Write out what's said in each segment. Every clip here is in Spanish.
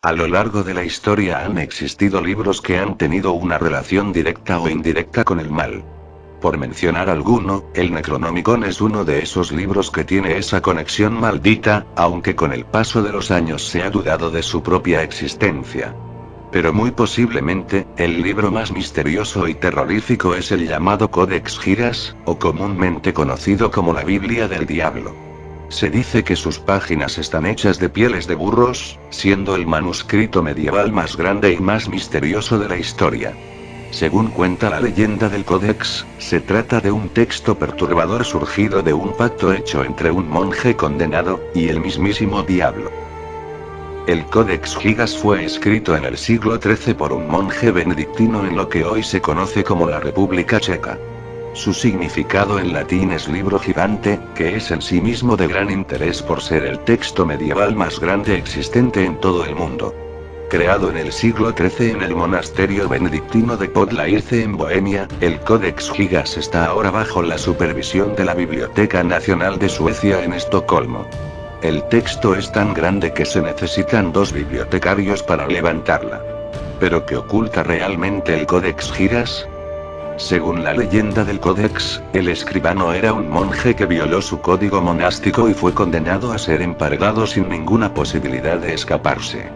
A lo largo de la historia han existido libros que han tenido una relación directa o indirecta con el mal. Por mencionar alguno, el Necronomicon es uno de esos libros que tiene esa conexión maldita, aunque con el paso de los años se ha dudado de su propia existencia. Pero muy posiblemente, el libro más misterioso y terrorífico es el llamado Codex Gigas, o comúnmente conocido como la Biblia del Diablo. Se dice que sus páginas están hechas de pieles de burros, siendo el manuscrito medieval más grande y más misterioso de la historia. Según cuenta la leyenda del Codex, se trata de un texto perturbador surgido de un pacto hecho entre un monje condenado y el mismísimo diablo. El Codex Gigas fue escrito en el siglo XIII por un monje benedictino en lo que hoy se conoce como la República Checa. Su significado en latín es libro gigante, que es en sí mismo de gran interés por ser el texto medieval más grande existente en todo el mundo. Creado en el siglo XIII en el monasterio benedictino de Podlairce en Bohemia, el Codex Gigas está ahora bajo la supervisión de la Biblioteca Nacional de Suecia en Estocolmo. El texto es tan grande que se necesitan 2 bibliotecarios para levantarla. ¿Pero qué oculta realmente el Codex Gigas? Según la leyenda del Codex, el escribano era un monje que violó su código monástico y fue condenado a ser emparedado sin ninguna posibilidad de escaparse.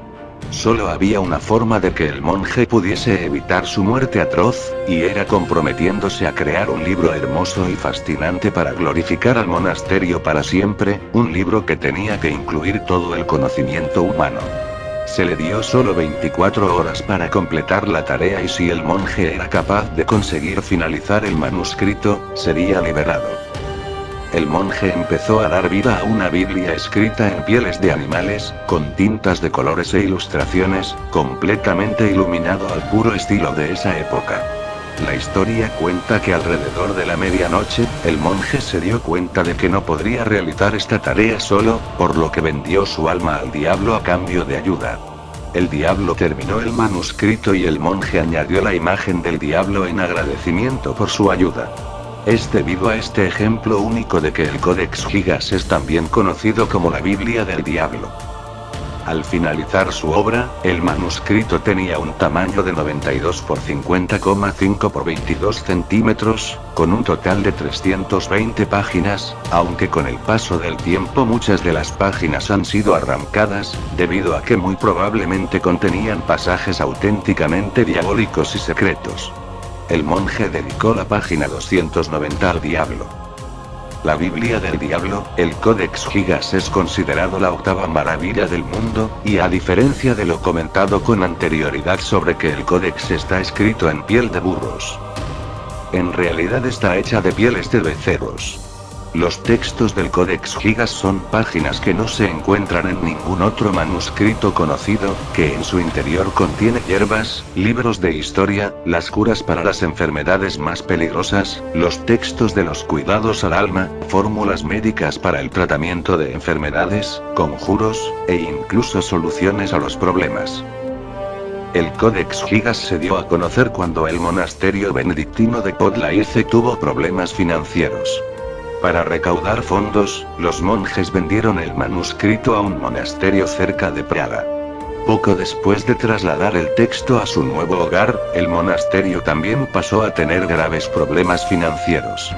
Solo había una forma de que el monje pudiese evitar su muerte atroz, y era comprometiéndose a crear un libro hermoso y fascinante para glorificar al monasterio para siempre, un libro que tenía que incluir todo el conocimiento humano. Se le dio solo 24 horas para completar la tarea y si el monje era capaz de conseguir finalizar el manuscrito, sería liberado. El monje empezó a dar vida a una Biblia escrita en pieles de animales, con tintas de colores e ilustraciones, completamente iluminado al puro estilo de esa época. La historia cuenta que alrededor de la medianoche, el monje se dio cuenta de que no podría realizar esta tarea solo, por lo que vendió su alma al diablo a cambio de ayuda. El diablo terminó el manuscrito y el monje añadió la imagen del diablo en agradecimiento por su ayuda. Es debido a este ejemplo único de que el Codex Gigas es también conocido como la Biblia del Diablo. Al finalizar su obra, el manuscrito tenía un tamaño de 92 por 50,5 por 22 centímetros, con un total de 320 páginas, aunque con el paso del tiempo muchas de las páginas han sido arrancadas, debido a que muy probablemente contenían pasajes auténticamente diabólicos y secretos. El monje dedicó la página 290 al diablo. La Biblia del Diablo, el Codex Gigas es considerado la 8ª maravilla del mundo, y a diferencia de lo comentado con anterioridad sobre que el Codex está escrito en piel de burros, en realidad está hecha de pieles de becerros. Los textos del Codex Gigas son páginas que no se encuentran en ningún otro manuscrito conocido, que en su interior contiene hierbas, libros de historia, las curas para las enfermedades más peligrosas, los textos de los cuidados al alma, fórmulas médicas para el tratamiento de enfermedades, conjuros, e incluso soluciones a los problemas. El Codex Gigas se dio a conocer cuando el monasterio benedictino de Podlairce tuvo problemas financieros. Para recaudar fondos, los monjes vendieron el manuscrito a un monasterio cerca de Praga. Poco después de trasladar el texto a su nuevo hogar, el monasterio también pasó a tener graves problemas financieros.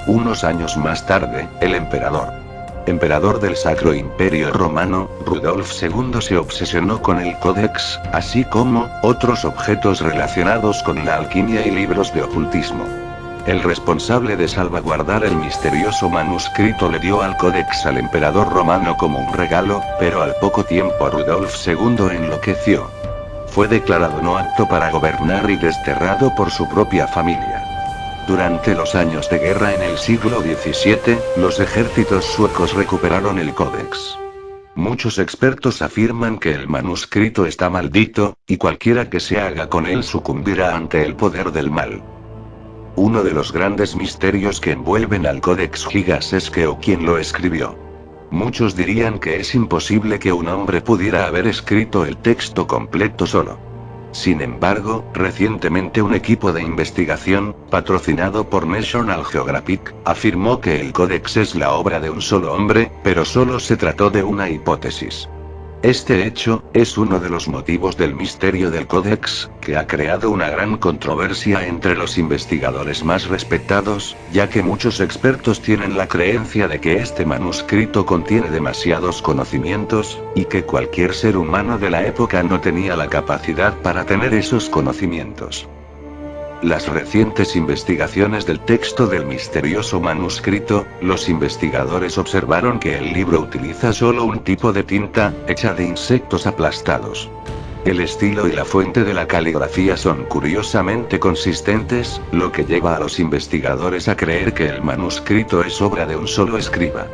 Unos años más tarde, el emperador del Sacro Imperio Romano, Rudolf II se obsesionó con el Códex, así como otros objetos relacionados con la alquimia y libros de ocultismo. El responsable de salvaguardar el misterioso manuscrito le dio al Códex al emperador romano como un regalo, pero al poco tiempo Rudolf II enloqueció. Fue declarado no apto para gobernar y desterrado por su propia familia. Durante los años de guerra en el siglo XVII, los ejércitos suecos recuperaron el Códex. Muchos expertos afirman que el manuscrito está maldito, y cualquiera que se haga con él sucumbirá ante el poder del mal. Uno de los grandes misterios que envuelven al Codex Gigas es que o quién lo escribió. Muchos dirían que es imposible que un hombre pudiera haber escrito el texto completo solo. Sin embargo, recientemente un equipo de investigación, patrocinado por National Geographic, afirmó que el Códex es la obra de un solo hombre, pero solo se trató de una hipótesis. Este hecho, es uno de los motivos del misterio del Codex, que ha creado una gran controversia entre los investigadores más respetados, ya que muchos expertos tienen la creencia de que este manuscrito contiene demasiados conocimientos, y que cualquier ser humano de la época no tenía la capacidad para tener esos conocimientos. Las recientes investigaciones del texto del misterioso manuscrito, los investigadores observaron que el libro utiliza solo un tipo de tinta, hecha de insectos aplastados. El estilo y la fuente de la caligrafía son curiosamente consistentes, lo que lleva a los investigadores a creer que el manuscrito es obra de un solo escriba.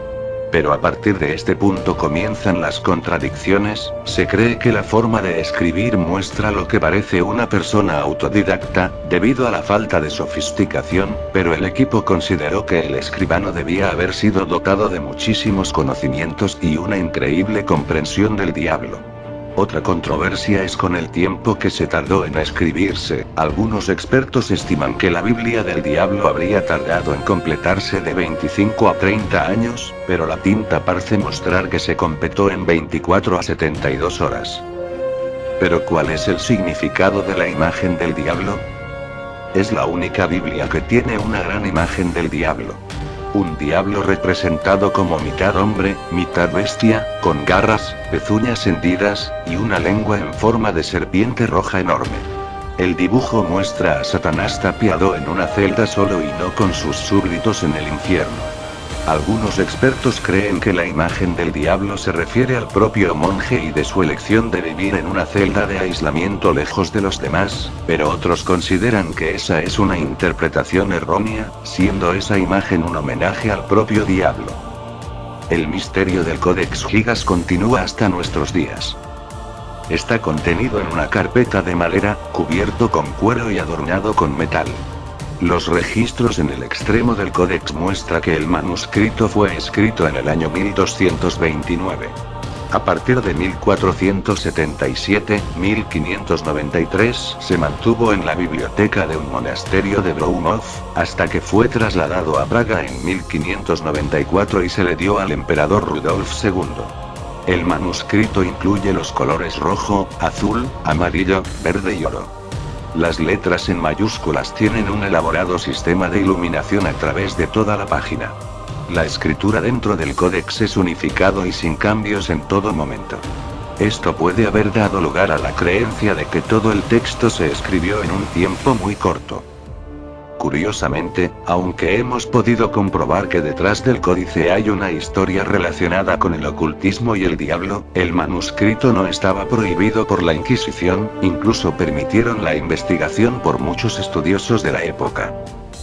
Pero a partir de este punto comienzan las contradicciones. Se cree que la forma de escribir muestra lo que parece una persona autodidacta, debido a la falta de sofisticación, pero el equipo consideró que el escribano debía haber sido dotado de muchísimos conocimientos y una increíble comprensión del diablo. Otra controversia es con el tiempo que se tardó en escribirse. Algunos expertos estiman que la Biblia del Diablo habría tardado en completarse de 25 a 30 años, pero la tinta parece mostrar que se completó en 24 a 72 horas. ¿Pero cuál es el significado de la imagen del diablo? Es la única Biblia que tiene una gran imagen del diablo. Un diablo representado como mitad hombre, mitad bestia, con garras, pezuñas hendidas, y una lengua en forma de serpiente roja enorme. El dibujo muestra a Satanás tapiado en una celda solo y no con sus súbditos en el infierno. Algunos expertos creen que la imagen del diablo se refiere al propio monje y de su elección de vivir en una celda de aislamiento lejos de los demás, pero otros consideran que esa es una interpretación errónea, siendo esa imagen un homenaje al propio diablo. El misterio del Codex Gigas continúa hasta nuestros días. Está contenido en una carpeta de madera, cubierto con cuero y adornado con metal. Los registros en el extremo del códex muestra que el manuscrito fue escrito en el año 1229. A partir de 1477-1593 se mantuvo en la biblioteca de un monasterio de Broumov, hasta que fue trasladado a Praga en 1594 y se le dio al emperador Rudolf II. El manuscrito incluye los colores rojo, azul, amarillo, verde y oro. Las letras en mayúsculas tienen un elaborado sistema de iluminación a través de toda la página. La escritura dentro del códex es unificado y sin cambios en todo momento. Esto puede haber dado lugar a la creencia de que todo el texto se escribió en un tiempo muy corto. Curiosamente, aunque hemos podido comprobar que detrás del códice hay una historia relacionada con el ocultismo y el diablo, el manuscrito no estaba prohibido por la Inquisición, incluso permitieron la investigación por muchos estudiosos de la época.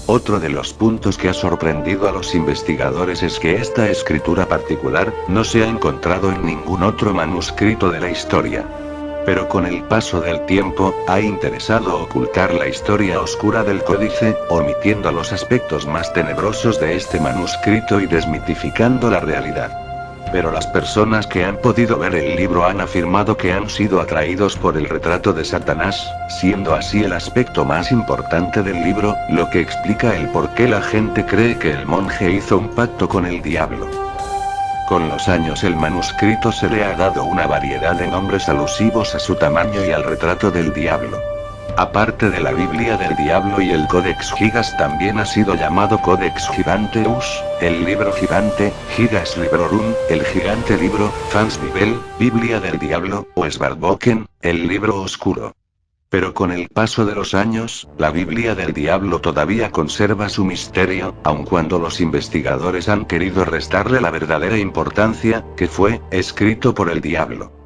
Otro de los puntos que ha sorprendido a los investigadores es que esta escritura particular no se ha encontrado en ningún otro manuscrito de la historia. Pero con el paso del tiempo, ha interesado ocultar la historia oscura del códice, omitiendo los aspectos más tenebrosos de este manuscrito y desmitificando la realidad. Pero las personas que han podido ver el libro han afirmado que han sido atraídos por el retrato de Satanás, siendo así el aspecto más importante del libro, lo que explica el por qué la gente cree que el monje hizo un pacto con el diablo. Con los años el manuscrito se le ha dado una variedad de nombres alusivos a su tamaño y al retrato del diablo. Aparte de la Biblia del Diablo y el Codex Gigas, también ha sido llamado Codex Giganteus, el libro gigante, Gigas Librorum, el gigante libro, Fans Bibel, Biblia del Diablo, o Svarboken, el libro oscuro. Pero con el paso de los años, la Biblia del Diablo todavía conserva su misterio, aun cuando los investigadores han querido restarle la verdadera importancia, que fue escrito por el diablo.